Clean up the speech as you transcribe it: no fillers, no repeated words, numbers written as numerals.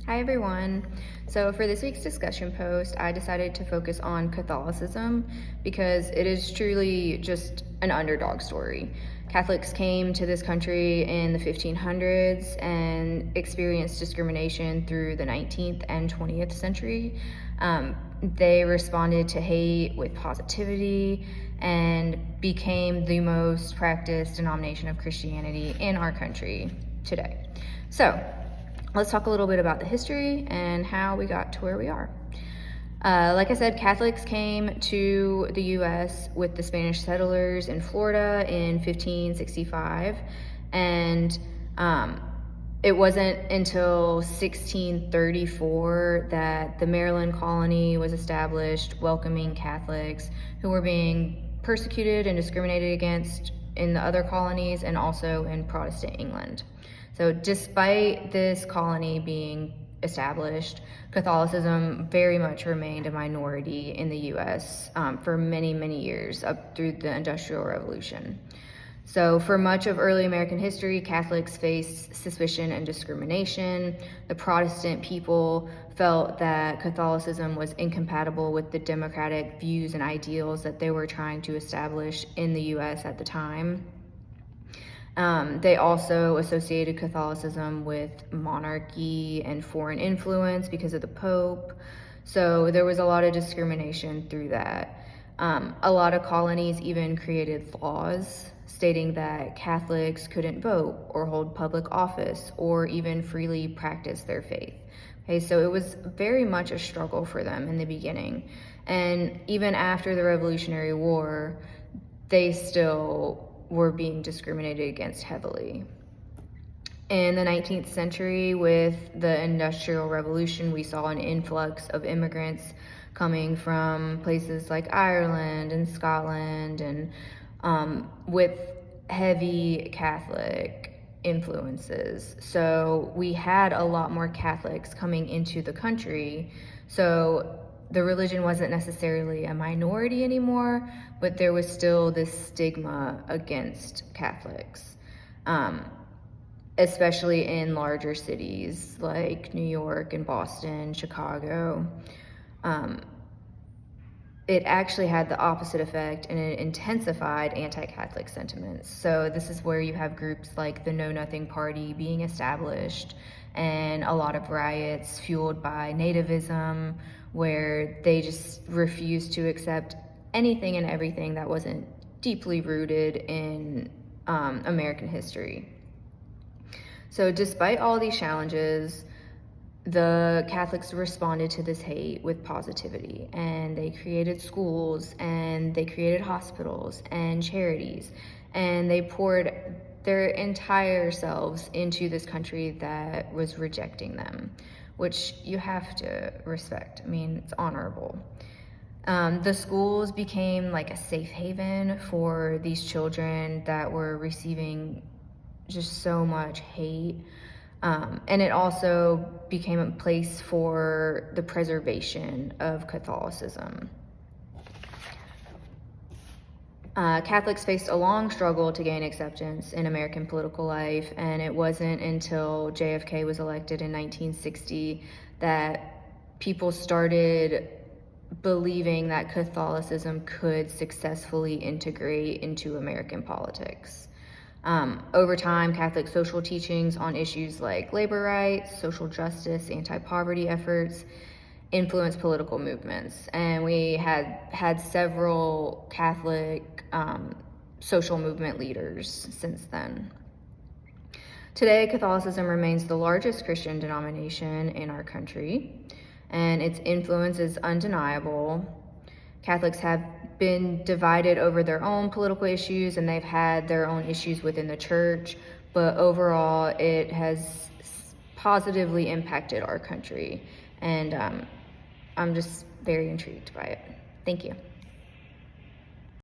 Hi everyone. So for this week's discussion post, I decided to focus on Catholicism because it is truly just an underdog story. Catholics came to this country in the 1500s and experienced discrimination through the 19th and 20th century. They responded to hate with positivity and became the most practiced denomination of Christianity in our country today. So, let's talk a little bit about the history and how we got to where we are. Like I said, Catholics came to the U.S. with the Spanish settlers in Florida in 1565, and it wasn't until 1634 that the Maryland colony was established, welcoming Catholics who were being persecuted and discriminated against in the other colonies and also in Protestant England. So despite this colony being established, Catholicism very much remained a minority in the U.S. For many, many years, up through the Industrial Revolution. So for much of early American history, Catholics faced suspicion and discrimination. The Protestant people felt that Catholicism was incompatible with the democratic views and ideals that they were trying to establish in the U.S. at the time. They also associated Catholicism with monarchy and foreign influence because of the Pope. So there was a lot of discrimination through that. A lot of colonies even created laws stating that Catholics couldn't vote or hold public office or even freely practice their faith. Okay, so it was very much a struggle for them in the beginning. And even after the Revolutionary War, they still were being discriminated against heavily. In the 19th century, with the Industrial Revolution, we saw an influx of immigrants coming from places like Ireland and Scotland, and with heavy Catholic influences. So we had a lot more Catholics coming into the country. So the religion wasn't necessarily a minority anymore, but there was still this stigma against Catholics, especially in larger cities like New York and Boston, Chicago. It actually had the opposite effect, and it intensified anti-Catholic sentiments. So this is where you have groups like the Know Nothing Party being established, and a lot of riots fueled by nativism, where they just refused to accept anything and everything that wasn't deeply rooted in American history. So despite all these challenges, the Catholics responded to this hate with positivity, and they created schools, and they created hospitals and charities, and they poured their entire selves into this country that was rejecting them, which you have to respect. I mean, it's honorable. The schools became like a safe haven for these children that were receiving just so much hate. And it also became a place for the preservation of Catholicism. Catholics faced a long struggle to gain acceptance in American political life, and it wasn't until JFK was elected in 1960 that people started believing that Catholicism could successfully integrate into American politics. Over time, Catholic social teachings on issues like labor rights, social justice, anti-poverty efforts influenced political movements. And we had several Catholic social movement leaders since then. Today, Catholicism remains the largest Christian denomination in our country, and its influence is undeniable. Catholics have been divided over their own political issues, and they've had their own issues within the church, but overall it has positively impacted our country, and I'm just very intrigued by it. Thank you.